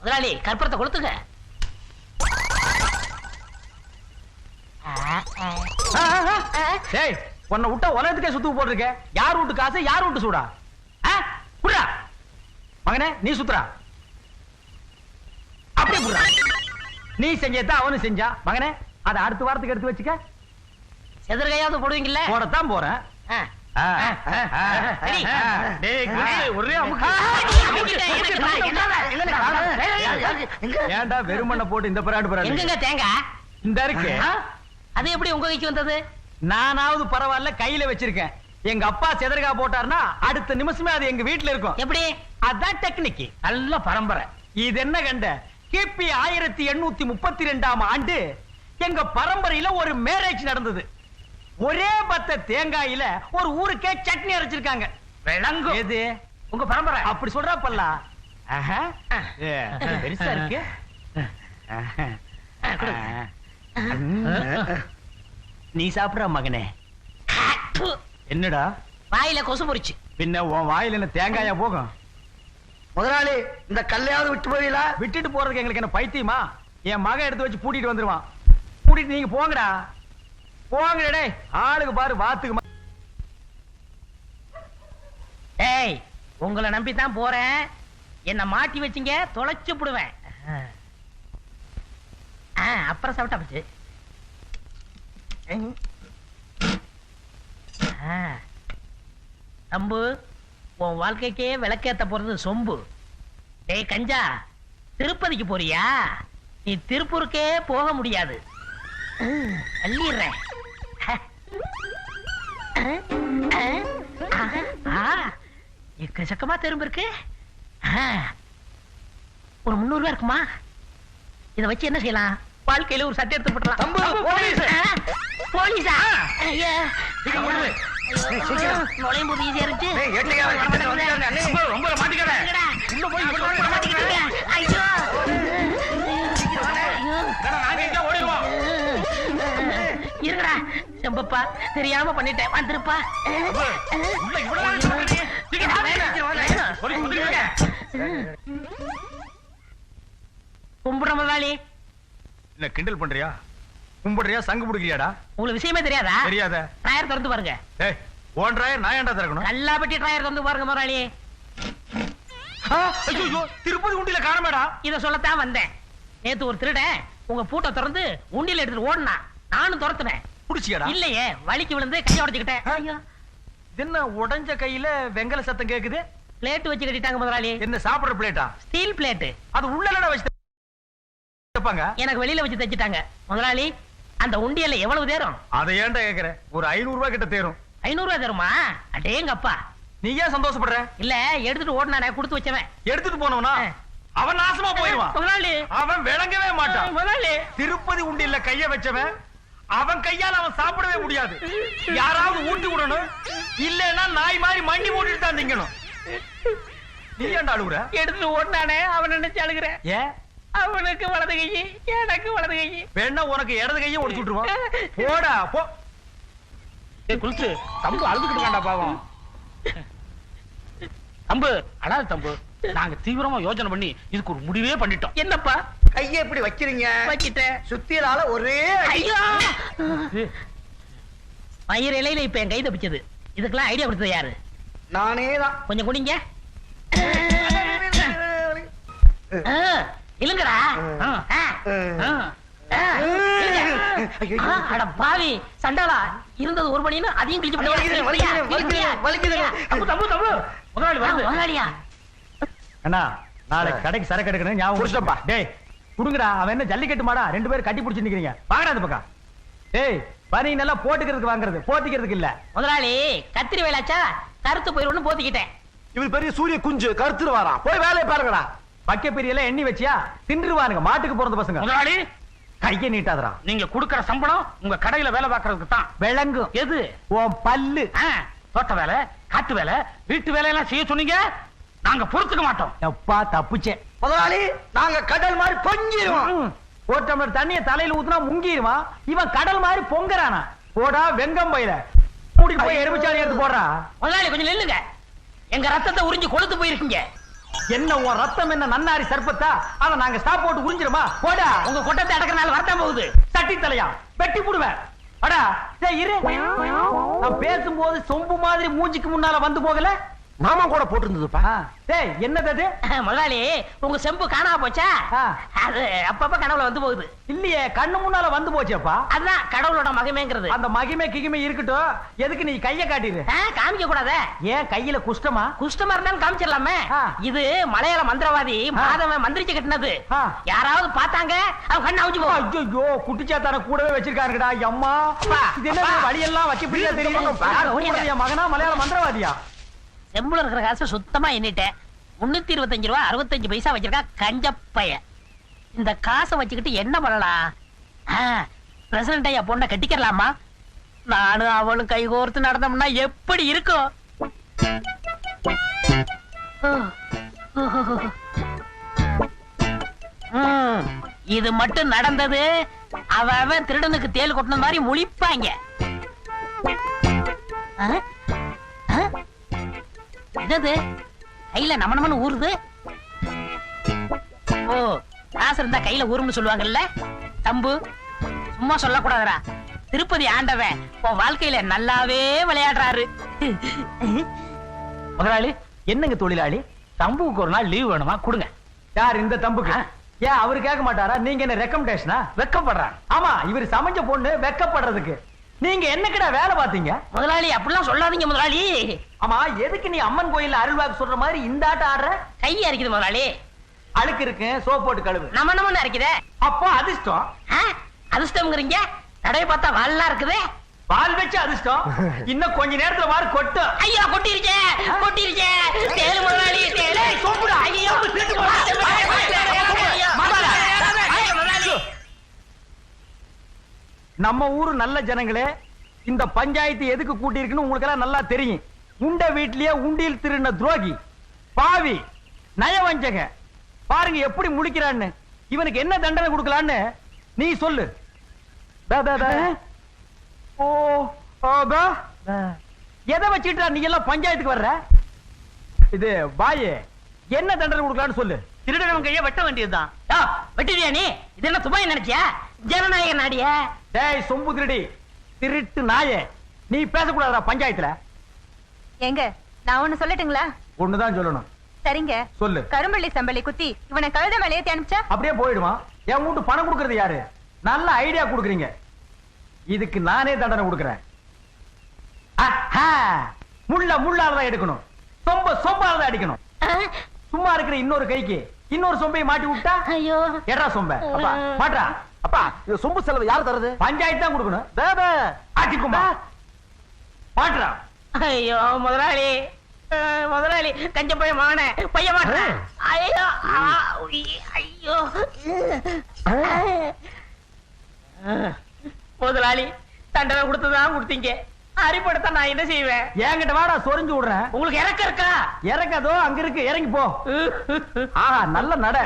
முதலாளி கற்பூரத்தை கொளுத்துங்க. உன்னை விட்டா உலகத்துக்கே சுத்து போட்டிருக்க. யார் வீட்டு காசு யார் வீட்டு சூடா? புடுறா மகனே, நீ சுத்துறா அப்படியே புடுறா. நீ செஞ்சதான் அவனு செஞ்சா. மகனே, அதை அடுத்த வாரத்துக்கு எடுத்து வச்சுக்க. எதிர்கையாவது போடுவீங்கல்ல? போடத்தான் போறேன். ஏன்டா வெறுமண்ண போட்டு இந்த பராடு பராடு? எங்கங்க தேங்காய்? இந்த இருக்கு. அது எப்படி உங்க கைக்கு வந்தது? நானாவது பரவாயில்ல, கையில வச்சிருக்கேன். எங்க அப்பா செதறகா போட்டாருன்னா அடுத்த நிமிஷமே அது எங்க வீட்டுல இருக்கும். எப்படி? அதான் டெக்னிக். நல்ல பரம்பரை. இது என்ன கண்ட? கிபி 1832ஆம் ஆண்டு எங்க பரம்பரையில ஒரு மேரேஜ் நடந்தது. ஒரே பத்த தேங்காயில ஒரு ஊருக்கே சட்னி அரைச்சிருக்காங்க. விளங்கும். எது உங்க பரம்பரை? அப்படி சொல்றா பல்லா. பெருசா இருக்கு. நீ சாப்பிடுற மகனே. என்னடா வாயில கொசு பொறிச்சு. பின்ன உன் வாயில என்ன தேங்காயா போகும்? முதலாளி, இந்த கல்லையாவது விட்டு போவீங்களா? விட்டுட்டு போறதுக்கு எங்களுக்கு என்ன பைத்தியமா? என் மகன் எடுத்து வச்சு பூட்டிட்டு வந்துருவான். பூட்டிட்டு நீங்க போங்கடா, போங்கடே. ஆளுக்கு பாரு வாத்துக்கு. ஏய், உங்களை நம்பித்தான் போறேன். என்ன மாட்டி வச்சிங்க, தொலைச்சு புடுவேன். அப்புறம் சாப்பிட்டா போச்சு. அம்பு, உன் வாழ்க்கைக்கே விளக்கேத்த போறது சொம்பு. டேய் கஞ்சா, திருப்பதிக்கு போறியா? நீ திருப்பூருக்கே போக முடியாது. அள்ளிடுறேன். எக்கச்சக்கமா திரும்ப இருக்கு. ஒரு 300 ரூபாய் இருக்குமா? இதை வச்சு என்ன செய்யலாம்? வாழ்க்கையில ஒரு சட்டை எடுத்து போட்டலாம். போலீஸா? நுழையும் போது ஈஸியா இருந்துச்சு. இருங்கடா செம்பப்பா, தெரியாம பண்ணிட்டேன். வந்துருப்பா. கும்பிடுற முதலாளி. என்ன கிண்டல் பண்றியா? கும்பிடுறியா? சங்கு பிடிக்கிறியாடா? உங்களுக்கு விஷயமே தெரியாதா? தெரியாத. டயர் திறந்து பாருங்க. ஓன் டயர் நான் ஏன்டா திறக்கணும்? நல்லா பெட்டி டயர் திறந்து பாருங்க முதலாளி. திருப்பதி உண்டியில காணமேடா. இத சொல்லத்தான் வந்தேன். நேத்து ஒரு திருடன் உங்க பூட்டை திறந்து உண்டியில எடுத்துட்டு ஓடுனா. நானும் துரத்துனேன். புடிச்சியாடா? இல்லையே, வலிக்கு விழுந்து கையை உடைச்சுக்கிட்டேன். என்ன உடைஞ்ச கையில வெங்கல சத்தம் கேக்குது? பிளேட் வச்சு கட்டிட்டாங்க முதலாளி. என்ன சாப்பிடுற பிளேட்டா? Steel plate. அது உள்ளலடா வச்சு தப்பாங்க. எனக்கு வெளியில வச்சு தைச்சிட்டாங்க முதலாளி. அந்த உண்டியல்ல எவ்வளவு தேரும்? அதை ஏன்டா கேக்குற? ஒரு 500 ரூபாய் கிட்ட தேரும். 500 ரூபாய் தருமா? அடேங்கப்பா. நீ ஏன் சந்தோஷப்படுற? இல்ல, எடுத்துட்டு ஓடுனானே, கொடுத்து வச்சவன். எடுத்துட்டு போனவனா அவன் நாசமா போயிடுவான் முதலாளி. அவன் விளங்கவே மாட்டான் முதலாளி. திருப்பதி உண்டியல்ல கைய வச்சவன் அவன் கையால அவன் சாப்பிடவே முடியாது. யாராவது ஊட்டி விடணும், இல்லன்னா நாய் மாதிரி மண்டி போட்டுட்டு தான் திங்கணும். நீ ஏன்டா அழுகுற? எடுத்துட்டு ஓடுனானே, அவன் நினைச்சு அழுகுறேன். ஏன்? அவனுக்கு வலது கை, எனக்கு வலது கை. வேணா உனக்கு இடது கையை ஒடிச்சு விட்டுருவான். போடா போ. குளிச்சு தம்பு அழுதுகிட்டு இருக்காண்டா பாவம். தம்பு அழாது தம்பு. நாங்க தீவிரமா யோசனை பண்ணி இதுக்கு ஒரு முடிவே பண்ணிட்டோம். என்னப்பா? கையை எப்படி வைக்கிறீங்க? வச்சிட்டேன். சுத்தியலால ஒரே ஐயோ, பயிர் இலையில இப்ப என் கை தப்பிச்சது. இதுக்கெல்லாம் ஐடியா கொடுத்தது யாரு? நானே தான். கொஞ்சம் குடிங்க. இல்லங்கடா. அட பாவி சண்டாளா, இருந்தது ஒரு மணின்னு அதையும் கிழிச்சு முதலாளியா. அண்ணா, நாளைக்கு கடைக்கு சரக்கு எடுக்கணும். ஞாபகம் வச்சுப்பா. டேய் குடுங்கடா. அவன் என்ன ஜல்லிக்கட்டு மாடா? 2 பேரும் கட்டி பிடிச்சு நிக்கிறீங்க. வாங்கடா இந்த பக்கம். டேய் பனி நல்லா போட்டுக்கிறதுக்கு வாங்குறது, போத்திக்கிறதுக்கு இல்ல. முதலாளி கத்திரி வேலாச்சா, கருத்து போயிடும்னு போத்திக்கிட்டேன். இவர் பெரிய சூரிய குஞ்சு கருத்துரு வாரான். போய் வேலையை பாருங்கடா. பக்க பெரியல எண்ணி வச்சியா தின்றுவானுங்க. மாட்டுக்கு பிறந்த பசங்க. முதலாளி கையை நீட்டாதரா. நீங்க குடுக்கற சம்பளம் உங்க கடையில வேலை பார்க்கறதுக்கு தான். விளங்கும். எது? உன் பல்லு. தோட்ட வேலை, காட்டு வேலை, வீட்டு வேலையெல்லாம் செய்ய சொன்னீங்க. நாங்க பொறுத்துக்க மாட்டோம். எப்பா தப்புச்சே. முதலாளி, நாங்க கடல் மாதிரி பொங்கிடுவோம். ஒரு டம்ளர் தண்ணிய தலையில ஊத்துனா முங்கிடுவான். இவன் கடல் மாதிரி பொங்கறானா? போடா வெங்கம் பையில கூட்டிட்டு போய் எலுமிச்சாணி எடுத்து போடுறா. முதலாளி கொஞ்சம் நில்லுங்க. எங்க ரத்தத்தை உறிஞ்சு கொழுத்து போயிருக்கீங்க. என்ன உன் ரத்தம் என்ன நன்னாரி சர்பத்தா? அத நாங்க ஸ்டாப் போட்டு உறிஞ்சிருமா? போடா. உங்க கொட்டத்தை அடக்கறனால வரத்தான் போகுது. சட்டி தலையா வெட்டி போடுவேன். அடா டேய் இரு. நான் பேசும்போது சொம்பு மாதிரி மூஞ்சிக்கு முன்னால வந்து போகல. நாம கூட போட்டிருந்ததுப்பா. டேய் என்னது அது? முதலாளி உங்க செம்பு காணாம போச்சா? அது அப்பப்ப கனவுல வந்து போகுது. இல்லையே, கண்ணு முன்னால வந்து போச்சேப்பா. அதுதான் கடவுளோட மகிமைங்கிறது. அந்த மகிமை கிகிமை இருக்கட்டும், எதுக்கு நீ கைய காட்டிரு? காமிக்க கூடாத. ஏன் கையில குஷ்டமா? குஷ்டமா இருந்தாலும் காமிச்சிடலாமே. இது மலையாள மந்திரவாதி மாதவன் மந்திரிச்சு கட்டினது. யாராவது பார்த்தாங்க அவன் கண்ணு அவுச்சு போகும். ஐயோ குட்டிச்சாத்தான கூடவே வச்சிருக்காருடா. அம்மா இது என்ன வழியெல்லாம் வச்சு பிடிக்க தெரியும்? என் மகனா மலையாள மந்திரவாதியா? செம்புல இருக்கிற காசு சுத்தமா எண்ணிட்டேன். 325 ரூபா 65 பைசா வச்சிருக்கா கஞ்சப்பைய. இந்த காசை வச்சுக்கிட்டு என்ன பண்ணலாம்? பிரசிடண்ட் ஐயா பொண்ணை கட்டிக்கலாமா? நானும் அவளும் கை கோர்த்து நடந்தோம்னா எப்படி இருக்கும்? இது மட்டும் நடந்தது அவன் திருடனுக்கு தேல் கொட்டின மாதிரி முழிப்பாங்க. என்னது கையில நமனமனு ஊறுது? ஓ, காசு இருந்தா கையில ஊறும்னு சொல்லுவாங்கல்ல. தம்பு சும்மா சொல்லக்கூடாதுடா. திருப்பதி ஆண்டவன் உன் வாழ்க்கையில நல்லாவே விளையாடுறாரு. முதலாளி என்னங்க தொழிலாளி? தம்புக்கு ஒரு நாள் லீவ் வேணுமா? கொடுங்க. யார் இந்த தம்புக்கு? ஏன் அவரு கேட்க மாட்டாரா? நீங்க என்ன ரெக்கமெண்டேஷனா? வெக்கப்படுறான். ஆமா, இவர் சமைஞ்ச பொண்ணு வெக்கப்படுறதுக்கு. நீங்க என்னக்கடா வேலை பாத்தீங்க? முதலாளி அப்படிலாம் சொல்லாதீங்க முதலாளி. ஆமா, எதுக்கு நீ அம்மன் கோயில்ல அருள்வாக்கு சொல்ற மாதிரி இந்த ஆட்டம் ஆடுற? கை அரைக்குது முதலாளி. அழுக்கு இருக்கு, சோப் போட்டு கழுவு. நம்ம அரைக்குதே. அப்போ அதிர்ஷ்டம். அதிர்ஷ்டம்ங்கிறீங்க? தடவை பார்த்தா வால்லாம் இருக்குது. பால் வச்சு அதிர்ஷ்டம். இன்னும் கொஞ்ச நேரத்துல மாதிரி கொட்டு. ஐயோ கொட்டிருச்சே கொட்டிருச்சே. தேலு முதலாளி தேலு. சோப்புடா. ஐயோ நம்ம ஊரு நல்ல ஜனங்களே, இந்த பஞ்சாயத்து எதுக்கு கூட்டி இருக்குன்னு உங்களுக்கு எல்லாம் நல்லா தெரியும். உண்ட வீட்லயே உண்டியில் திருடின துரோகி, பாவி, நயவஞ்சக. பாருங்க எப்படி முழிக்கிறான்னு. இவனுக்கு என்ன தண்டனை கொடுக்கலான்னு நீ சொல்லு. ஓ எதை வச்சுட்டா நீ எல்லாம் பஞ்சாயத்துக்கு வர்ற? இது பாயே, என்ன தண்டனை கொடுக்கலான்னு சொல்லு. திருடனவன் கைய வெட்ட வேண்டியதுதான். வெட்டியா நீ? இது என்ன துபாய் நினைச்சியா? ஜனநாயக நாடிய? டேய் சொம்பு திருடி, திருட்டு நாயே, நீ பேசக்கூடாதா பஞ்சாயத்துல? எங்க நான் ஒண்ணு சொல்லட்டுங்களா? ஒண்ணுதான் சொல்லணும். சரிங்க சொல்லு. கரும்பள்ளி சம்பளி குத்தி இவனை கழுத மேல ஏத்தி அனுப்பிச்சா அப்படியே போயிடுவான். என் வீட்டு பணம் கொடுக்கறது யாரு? நல்ல ஐடியா கொடுக்குறீங்க. இதுக்கு நானே தண்டனை கொடுக்கிறேன். முள்ள முள்ளாலதான் எடுக்கணும், சொம்ப சொம்பாலதான் அடிக்கணும். சும்மா இருக்கிற இன்னொரு கைக்கு இன்னொரு சொம்பையை மாட்டி விட்டா ஐயோ எடா சொம்ப. அப்பா மாட்டா. அப்பா இது சொம்பு செலவு யார் தருது? பஞ்சாயத்து தான் கொடுக்கணும். ஆட்டிக்குமா மாட்டா. ஐயோ முதலாளி முதலாளி கஞ்ச பைய மகனே பைய மாட்டேன். ஐயோ ஐயோ முதலாளி தண்டனை கொடுத்துதான் கொடுத்தீங்க. அரிப்படுத்த நான் என்ன செய்வேன்? என்கிட்ட வாடா, சொரிஞ்சு விடுறேன். உங்களுக்கு இறக்க இருக்கா? இறக்காதோ அங்க இருக்கு, இறங்கி போ. ஆஹா நல்ல நட.